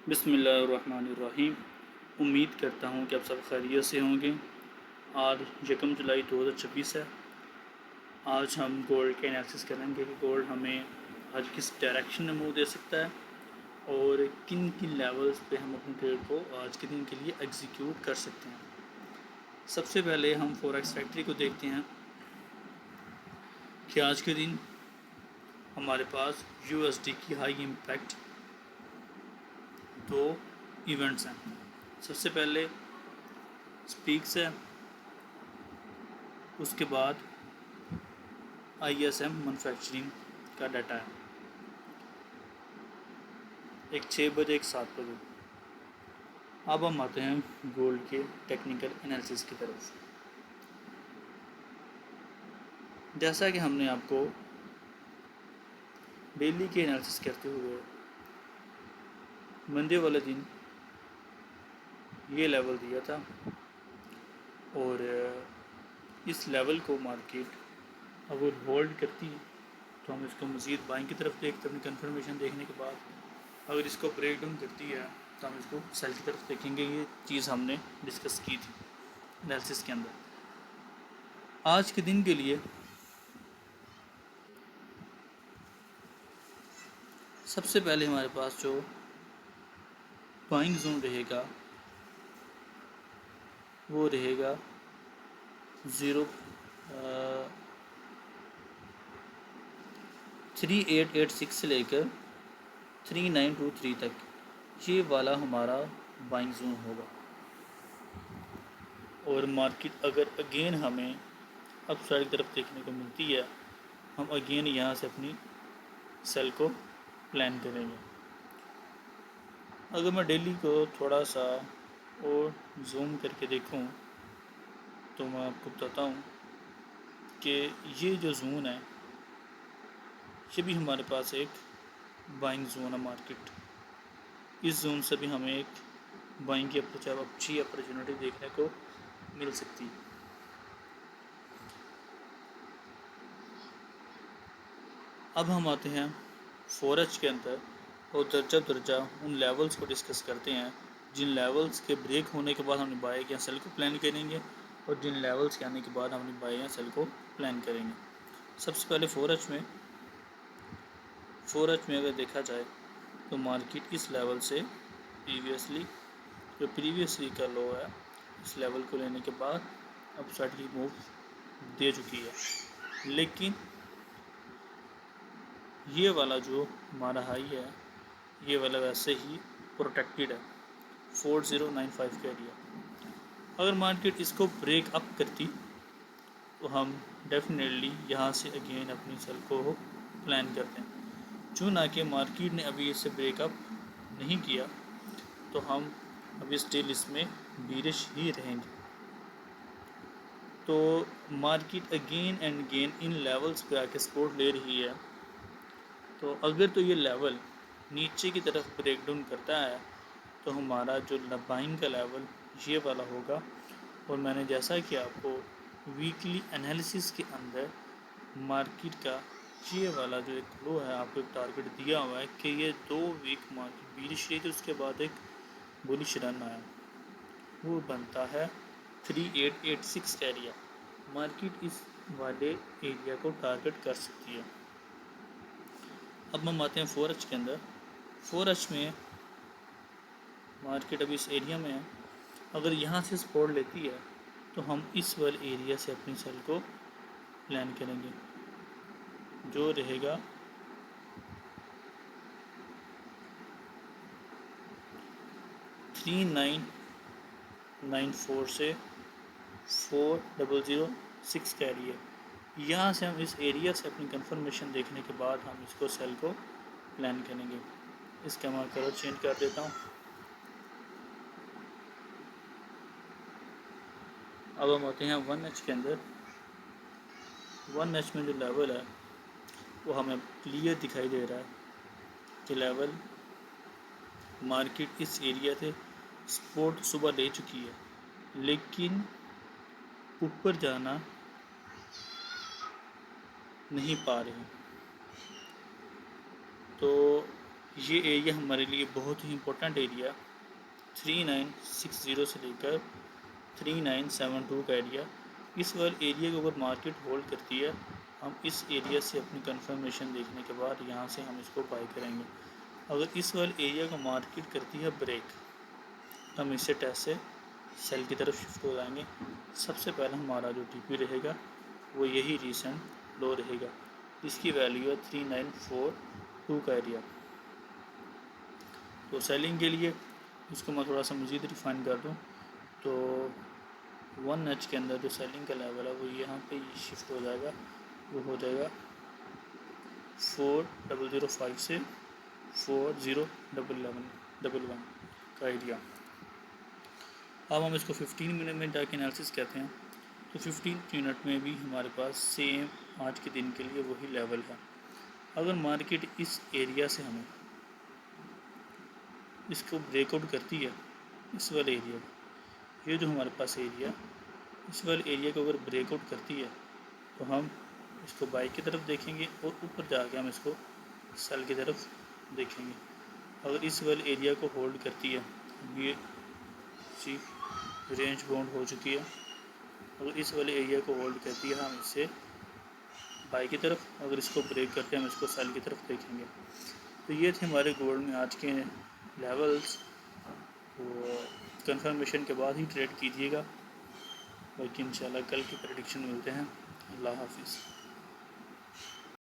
बिस्मिल्लाहिर्रहमानिर्रहीम। उम्मीद करता हूँ कि आप सब खैरियत से होंगे। आज 1 जुलाई 2026 है। आज हम गोल्ड के एनालिसिस करेंगे कि गोल्ड हमें आज किस डायरेक्शन में मूव दे सकता है और किन किन लेवल्स पे हम अपने ट्रेड को आज के दिन के लिए एग्जीक्यूट कर सकते हैं। सबसे पहले हम फॉरेक्स फैक्ट्री को देखते हैं कि आज के दिन हमारे पास यूएसडी की हाई इम्पैक्ट दो इवेंट्स हैं। सबसे पहले स्पीक्स है, उसके बाद ISM मैन्युफैक्चरिंग का डाटा है। एक 6 बजे एक 7 बजे। अब हम आते हैं गोल्ड के टेक्निकल एनालिसिस की तरफ। जैसा कि हमने आपको डेली के एनालिसिस करते हुए मंडे वाले दिन ये लेवल दिया था और इस लेवल को मार्केट अगर होल्ड करती तो हम इसको मज़ीद बाइंग की तरफ देखते अपनी कंफर्मेशन देखने के बाद। अगर इसको ब्रेक डाउन करती है तो हम इसको सेल की तरफ देखेंगे। ये चीज़ हमने डिस्कस की थी एनालिसिस के अंदर। आज के दिन के लिए सबसे पहले हमारे पास जो बाइंग जोन रहेगा वो रहेगा 3886 से लेकर 3923 तक, ये वाला हमारा बाइंग जोन होगा। और मार्केट अगर अगेन हमें अपसाइड की तरफ देखने को मिलती है, हम अगेन यहाँ से अपनी सेल को प्लान करेंगे। अगर मैं डेली को थोड़ा सा और जूम करके देखूं तो मैं आपको बताता हूँ कि ये जो जोन है ये भी हमारे पास एक बाइंग जोन है। मार्केट इस जोन से भी हमें एक बाइंग की अच्छी अपॉर्चुनिटी देखने को मिल सकती है। अब हम आते हैं फॉरेक्स के अंदर और दर्जा दर्जा उन लेवल्स को डिस्कस करते हैं जिन लेवल्स के ब्रेक होने के बाद हम बाय या सेल को प्लान करेंगे और जिन लेवल्स के आने के बाद हम बाय या सेल को प्लान करेंगे। सबसे पहले फॉरेक्स में अगर देखा जाए तो मार्केट इस लेवल से प्रीवियस वीक का लो है, इस लेवल को लेने के बाद अपसाइड की मूव दे चुकी है। लेकिन ये वाला जो हमारा हाई है ये वाला वैसे ही प्रोटेक्टेड है 4095 के एरिया। अगर मार्केट इसको ब्रेक अप करती तो हम डेफिनेटली यहाँ से अगेन अपनी सेल को प्लान करते हैं। चूँकि कि मार्केट ने अभी इसे ब्रेकअप नहीं किया तो हम अभी स्टिल इसमें बीरिश ही रहेंगे। तो market again and again in levels पे आके सपोर्ट ले रही है। तो अगर तो ये लेवल नीचे की तरफ ब्रेक डाउन करता है तो हमारा जो बाइंग का लेवल ये वाला होगा। और मैंने जैसा कि आपको वीकली एनालिसिस के अंदर मार्केट का ये वाला जो एक लो है आपको एक टारगेट दिया हुआ है कि ये 2 वीक मार्केट बीरिश रही थी, उसके बाद एक बुलिश रन आया, वो बनता है 3886 एरिया। मार्केट इस वाले एरिया को टारगेट कर सकती है। अब हम आते हैं फॉरेक्स के अंदर। फॉरेक्स में मार्केट अभी इस एरिया में है। अगर यहाँ से सपोर्ट लेती है तो हम इस वाले एरिया से अपनी सेल को प्लान करेंगे जो रहेगा 3994 से 4006 का एरिया। यहाँ से हम इस एरिया से अपनी कंफर्मेशन देखने के बाद हम इसको सेल को प्लान करेंगे। इसका मैं कलर चेंज कर देता हूँ। अब हम आते हैं 1H के अंदर। 1H में जो लेवल है वो हमें क्लियर दिखाई दे रहा है कि लेवल मार्केट इस एरिया से सपोर्ट सुबह ले चुकी है, लेकिन ऊपर जाना नहीं पा रही। तो ये एरिया हमारे लिए बहुत ही इम्पोर्टेंट एरिया 3960 से लेकर 3972 का एरिया। इस वाले एरिया को अगर मार्केट होल्ड करती है, हम इस एरिया से अपनी कंफर्मेशन देखने के बाद यहाँ से हम इसको बाय करेंगे। अगर इस वाले एरिया को मार्केट करती है ब्रेक, हम इससे टेस्ट से सेल की तरफ शिफ्ट हो जाएंगे। सबसे पहला हमारा जो टीपी रहेगा वो यही रीसेंट लो रहेगा, इसकी वैल्यू है 3942 का एरिया। तो सेलिंग के लिए इसको मैं थोड़ा सा मज़ीद रिफाइन कर दूँ तो 1H के अंदर जो सेलिंग का लेवल है वो यहाँ पे शिफ्ट हो जाएगा, वो हो जाएगा 4005 से 4011 का एरिया। अब हम इसको 15 मिनट में डार्क एनालिसिस कहते हैं। तो 15 मिनट में भी हमारे पास सेम आज के दिन के लिए वही लेवल है। अगर मार्केट इस एरिया से हमें इसको ब्रेकआउट करती है, इस वाले एरिया को, ये जो हमारे पास एरिया, इस वाले एरिया को अगर ब्रेकआउट करती है तो हम इसको बाई की तरफ देखेंगे और ऊपर जाके हम इसको सेल की तरफ देखेंगे। अगर इस वाले एरिया को होल्ड करती है, ये सी रेंज बाउंड हो चुकी है, अगर इस वाले एरिया को होल्ड करती है हम इससे बाई की तरफ, अगर इसको ब्रेक करके हम इसको सेल की तरफ देखेंगे। तो ये थे हमारे गोल्ड में आज के लेवल्स। तो कंफर्मेशन के बाद ही ट्रेड कीजिएगा, बाकी इंशाल्लाह कल की प्रेडिक्शन मिलते हैं। अल्लाह हाफिज़।